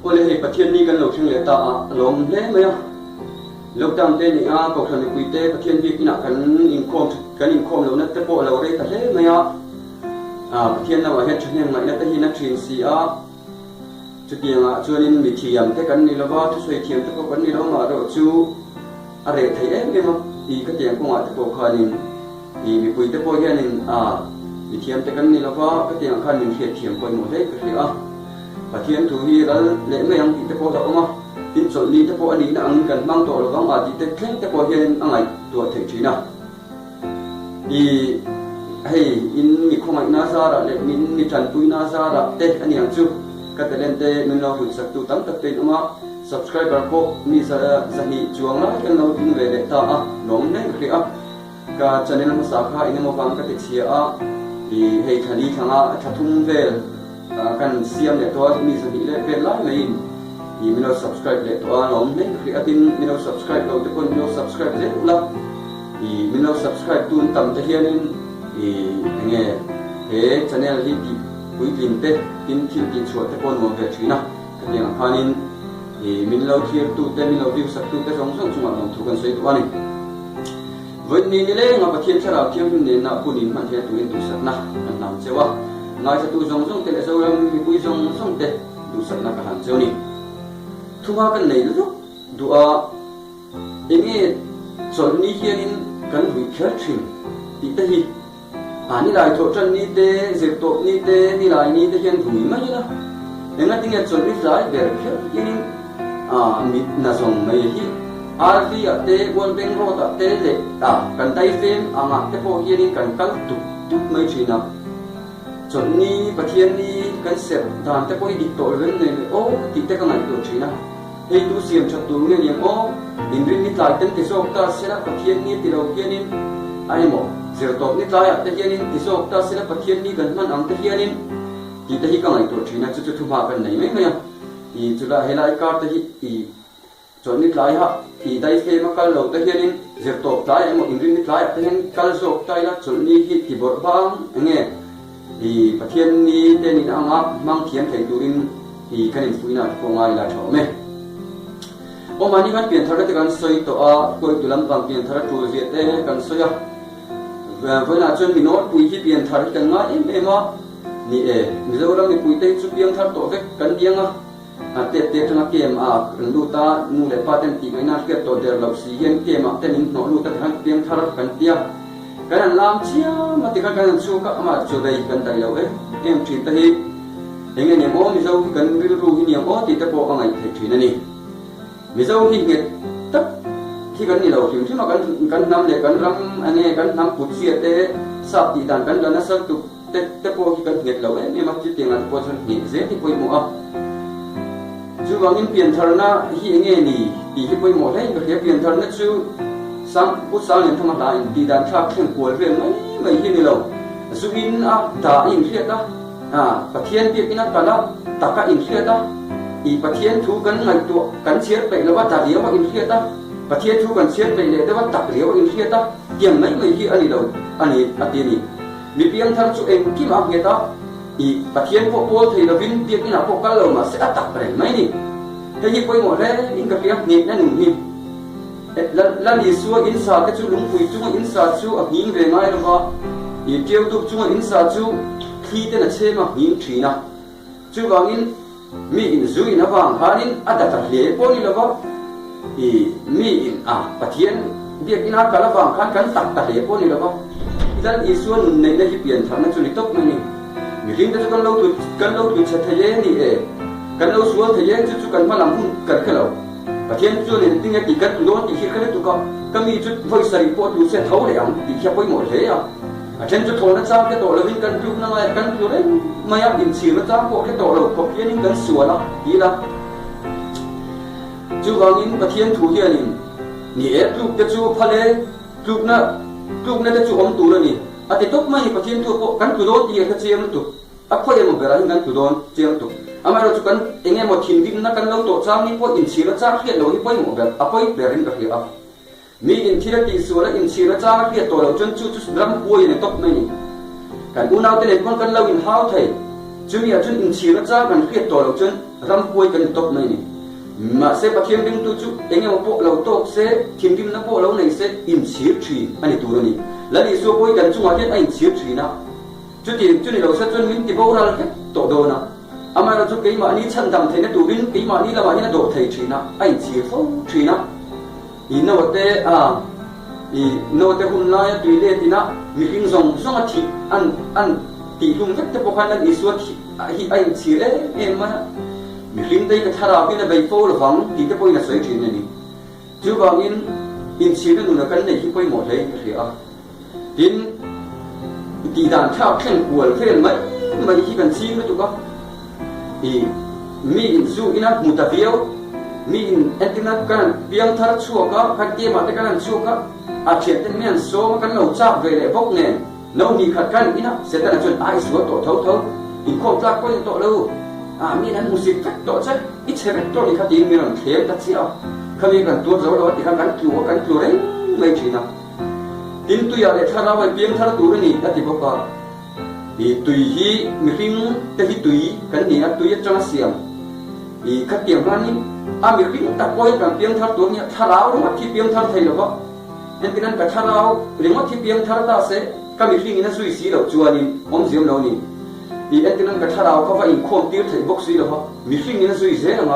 โอเลให้ประเทศนี้กันหลบเชียงเลตาลมเล่ไหมอ่ะลบตามเต้นี่ก็ทำให้คุยเต้ประเทศที่นักกันอินคอมเราเนี่ยแต่พอเราเรียกแต่เล่ไหมอ่ะประเทศเราเฮ็ดช่วยไหนเนี่ยแต่ที่นักชิงสีจุดยังชวนนินมีเทียมแต่กันนี่เราก็ช่วยเทียมแต่ก็กันนี่เรามาเราจูอะไรไทยเนี่ยมั้งอีก็เทียมก็มาแต่พอคันนี่อีมีคุยแต่พอแค่นึงมีเทียมแต่กันนี่เราก็เทียมคันนึงเทียมคนหมดเลยก็คือประเทศถูฮีแล้วเละไม่ยังติดแต่พอเรามาติดส่วนนี้แต่พออันนี้นะอันกันบางตัวเราก็ติดแต่แค่แต่พอเห็นอะไรตัวเทชีนะอีให้อินมีข้อมูลน่าสาระเละมีจันทุยน่าสาระเตะอันนี้อันจูก็แต่เล่นเตะมันเราฝึกสักตัวตั้งแต่เป็นมา subscriber ก็มีสหิจวงแล้วกันเราอินเวเดต้าน้องเนี่ยคือก็จะเน้นภาษาข้าอินมาฟังก็ติดเชียอีให้คดีทางทัทุ่งเวลกันเสียมเนี่ยตัวมีสหิเลยเป็นไรเลยอีมีเรา subscribe เลยตัวน้องเนี่ยคือตินมีเรา subscribe เราทุกคนมีเรา subscribe เลยละอีมีเรา subscribe ตัวต่ำจะเฮียนินอีเงี้ยเฮ้ชแนลที่คุยลินเต้ตินที่ตินชวดทุกคนมองเวทีนะก็ยังพานินอีมีเราเทียบตัวเต้มีเราวิวสักตัวเต้สองจุดทุกคนสวยตัวนี้วันนี้นี่เลยเราประเทศชาติเที่ยวนี่นะผู้นี้มันเที่ยวตัวเองดูสักนะมันนำเจ้าว่าง่ายจะตัวส่งเตะเจ้าเรามีผู้ส่งเตะดูสักนะกันเจ้านี่ทุกวันนี้ลูกดูอย่างนี้ส่วนนี้เฮียนินกันหุ่ยเชื่อถือที่แต่ที่นี่ลายโจทย์นี้เตะเจ็บตัวนี้เตะนี่ลายนี้เตะเฮียนหุ่ยไม่ละอย่างนั้นที่เนี่ยส่วนนี้ลายเบอร์เชื่อเฮียนินมีน่าส่งไม่ฮีArti ate buat bengkok tak tele kan tai fem amak te po hian kan kal tuk mai thina chonni pathian ni kan sep dan te po dik to ren ne o ti te kan to thina hei tu siam chat tu ne niam o indrin ni tlai ten ti sok ta sera pathian ni ti ro hian in ai mo zer to ni tlai te hian in ti sok ta sera pathian ni kan man ang te hian in ti te hi kan to thina chu thu ma kan nei me ya i chu la helai kar te hi chọn nít lái ha thì đây khi mà kalau đầu tới hiện dẹp tổ lái em một ingrin nít lái tới hiện kalau sọc tay là chọn nít hit thì bớt bang nghe thì phát hiện nít tên nít ang áp mang thiên thành tu in thì cái này phụ nào cũng ai là chọn mẹ ông mà nít kan biển thar cái kan soi to coi tu làm bằng biển thar tu việt đấy kan soi và với là chọn mình nói bùi hit biển thar kan ngay em mà nít mình giờ orang nít bùi tây chụp biển thar to cái kan điang tết trong kem lu ta nu le paten ti mai na ke to der lop si yen kem ten in no lu ta han tiang thar kan tia kan lam chia ma ti kan chu ka ma chu dai kan dai lo em thi ta hi engge ne mo mi zo kan ri ru hi ni mo ti ta po angai the thi na ni mi zo hi nge tap thi kan ni lo hi ma kan nam le kan ram ane kan nam put sia te sa ti dan kan na sa tu te po hi kan nge lo mi ma ti tiang po chan ni ze ti po mo chú vàng in biển thar na hi nghe ni thì hi poi mo lai cái biển thar na chú sang put sang lên thằng ta in đi đàn thác khen cuốn về mấy hi ni lo chú in ta in khiết đó bát thiên biết cái nào đó ta cả in khiết đó i bát thiên thu gần ngày tuổi gần chiết vậy là bắt ta liễu mà in khiết đó bát thiên thu gần chiết vậy để bắt ta liễu in khiết đó tiếng mấy hi anh đâu anh tiền ni mi biển thar chú em kim áp nghe đó i pathian po thì là vin việc cái nào po kalau mà sẽ attack phải mấy nè thế như quay một đấy in cái việc nhịp nó nung nhịp là đi xuống inside cái chú lúng quỳ chú inside chú ở nhìn về ngay đó i kêu tu chú inside chú khi tên là xe mà nhìn thủy nào chú vào in mi in zui nó vàng hà in attack lệ po đi là có i mi in pathian việc cái nào cả là vàng khăn tạc lệ po đi là có dan i xuống này là cái biển thằng nó chú đi tốc này mình riêng cho con lâu tuổi sẽ thấy gì con lâu xuống thấy chút cần phải làm cần cái lâu và thiên cho nên tiếng thì cần tụi nó thì khi cái tụi con mi chút voi sari po tụi sẽ thấu để thì khi với một thế trên chút thôi nó sao cái tổ là viên cần tụi nó lại cần tụi đấy mà áp điểm xỉu nó sao po cái tổ là có cái những cần sửa đó ý là chú vào những và thiên thủ hiện nhỉ tụi cái chú phá lệ tụi nó cái chú ông tụi nó nhỉ thì tốt mà những thiên tụi po cần tụi nó thì cái chiêm tụi apa yang memberai dengan tudon ciam tu. Amar tu kan ingin mau tindim nak kan lau tu cam ni po insira cam hiat lau ni po yang member apa yang berin kerja apa. Mi intira ti suara insira cam hiat tu lau jen cu dram kuai ni top ni. Kan unau tu ni pun kan lau in hau thai. จุนี่จุนอินชีรจ้ากันเรียกตัวเราจุนรำป่วยกันตกไม่นี่มาเสปะเทียมดึงตัวจุเองเอาพวกเราตกเสทีมดิมนับพวกเราในเสอินชีทรีอันนี้ตัวนี้แล้วนี่ส่วนป่วยกันจุว่าจะอินชีทรีนะจุดที่จุนี่เราเสจุนมินติโบราณแค่ตัวโดนะอามาเราจุกี่มานี่ฉันทำเทนตัววินกี่มานี่ละมานี่นะโดดไทยทรีนะอินชีฟูทรีนะอินโนเตอีโนเตหุ่นลายตุยเลตินะมีหิ้งส่งอาทิอันตีลุงก็จะพบกันอีส่วนที่ไอ้ชีเอ็มมามีหิ้งได้ก็ทาราบินไปโฟล์ฟังที่จะไปน่ะสวยจริงนี่จู่บางอินชีนั่นนู่นกันในที่ไปหมดเลยก็เสียดินตีด่านชาวแข่งกวนเฟ้นไหมที่กันซีไม่ถูกก็อีมีอินซูอินักมุตาเฟียวมีอินเอ็นตินักกันเพียงทาร์ชัวก็ขัดเกมาแต่กันชัวก็อาเขียนเป็นเมียนโซ่มากันเราจับเวลาพวกเนี่ยเรามีขัดกันอินะเสร็จแล้วจนไอสวดต่อเท่าอินความรักก็ยังต่อเลยมีนั้นมุสิกต่อใช่อิเชฟต่อที่ขัดยิงมีหลังเทียมตัดเสียเขามีกันตัวเราที่กันกลัวเร่งไม่ใช่นะดินตุยอะไรถ้าเราไปเพียงถ้าตัวนี้ตัดที่พวกก็อีตุยฮีมีริงแต่ที่ตุยกันนี่ตุยจะมาเสียงอีขัดเตียงร้านนี้มีริงแต่ปล่อยกันเพียงถ้าตัวนี้ถ้าเราหรือว่าที่เพียงถ้าไทยหรือว่าเห็นที่นั่นแต่ถ้าเราหรือว่าที่เพียงถ้าตาเสก็มีริงนั้นสุยสีเราจวนนี่อมเสียมเรานี่อีเห็นที่นั่นแต่ถ้าเราเขาว่าอินโคมตีร์ไทยบกสีเรามีริงนั้นสุยเสียอะไร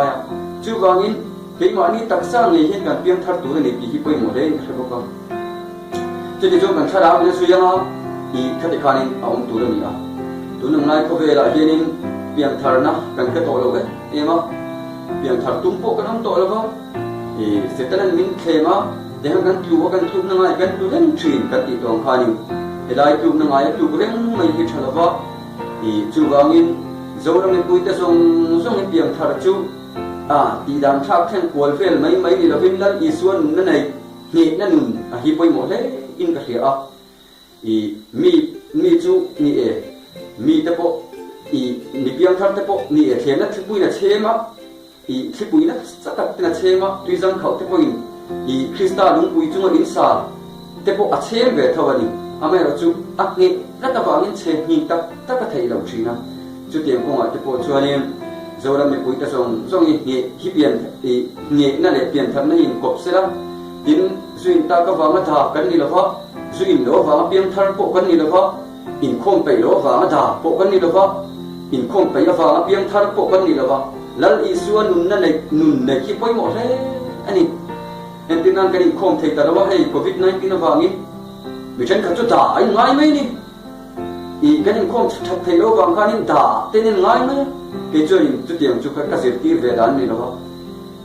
จู่บางอินเห็นว่านี่ตักซ่าเนี่ยเห็นกันเพียงถ้าตัวนี้ปีที่ไปหมดเลยนะครับก็จะได้จบกันถ้าเราเนี่ยสุยยังอีขัดการนี่เอาตัวนี้ตัวนึงนายเขาเวลาเย็นเพียงถ้านะกันก็โตแล้วเอ็มเพียงถ้าตุ้มโปกันน้ำโตแล้วก็เสร็จแล้วมินเคมาเดี๋ยวกันคิวกันคิวนั่งไงกันคิวเล่นทรีนกันตีตรงขานี่เดี๋ยวคิวนั่งไงคิวเล่นไม่คิดเท่าไหร่จู่วางินโจรมันคุยแต่ส่งเพียงถ้าจู่ตีดันทักแข่งกวลเฟลไม่นี่เราเป็นแล้วส่วนนั่นไงนี่นั่นฮิปไปหมดเลยอินก็เสียมีจู่นี่มีแต่พอมีเพียงถ้าแต่พอนี่เขียนนั่นที่ปุยน่ะเชื่อมั้ยที่ปุยน่ะสักตัดน่ะเชื่อมั้ยตุยจังเขาแต่พอคริสต์ลุงปุยจุงอินซาแต่พอเชื่อเวทวันนี้อาไม่เราจู่นี่แล้วแต่ว่าอินเชื่อนี่ตักไทยเราจริงนะจู่เตียงของแต่พอชวนนี่โจรมีปุยแต่ส่งนี่ฮิเปียนนี่นั่นแหละเปลี่ยนทำนั่นอินกบเสียแล้วดินสุนตาก็วางมาถากันนี่แล้วก็สุนโลวางเพียงทาร์ปกันนี่แล้วก็อินคงไปโลวางมาถาปกันนี่แล้วก็อินคงไปวางเพียงทาร์ปกันนี่แล้วก็แล้วอีส่วนนุ่นในคิดไปหมดเลยอันนี้เห็นที่นั่นกันอินคงเทแต่เราว่าให้โควิด-19นะวางนี้ไม่ใช่ขัดจุดด่าง่ายไหมนี่กันอินคงชัดเทโลวางกันอินด่าเต้นง่ายไหมเกี่ยวกับจุดเดียวจุดกันเกษตรที่เวดานนี่แล้วก็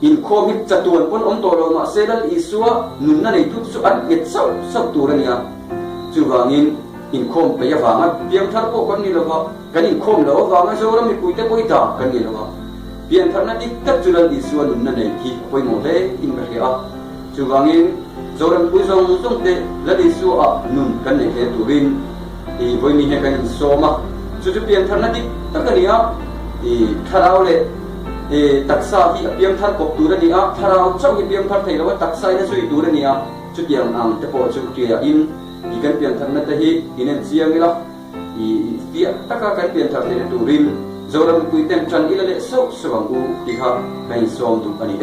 อินโควิดจะตัวปนตัวเรามาเสด็จอีสัวนุ่นนั่นเองทุกส่วนเกิดสับตัวนี่จู่วางอินโคมไปยาวางเพียงทาร์โปกันนี่แล้วก็กันอินโคมแล้ววางโจรมีคุยแต่คุยด่ากันนี่แล้วก็เพียงทาร์นั่นที่ตัดจุดอีสัวนุ่นนั่นเองที่คุยหมดเลยอินไปเสียจู่วางโจรคุยส่งเตะแล้วอีสัวนุ่นกันนี่แค่ตัววินคุยมีให้กันโซมาจู่เพียงทาร์นั่นที่ตั้งกันนี่ทาราเลยตักษาที่เพียงทัดกบตัวนี้ถ้าเราเจ้าเพียงทัดไทยแล้วว่าตักษาเนี่ยสุดตัวนี้จุดอย่างแต่พอจุดเดียวอีกันเพียงทัดนั่นแต่ที่อินเสียงนี่ละเสียตักกันเพียงทัดเนี่ยตัวริมโจรมันคุยเต็มจันอีละเนี่ยสว่างอูที่เขาเป็นส่งตัวนี้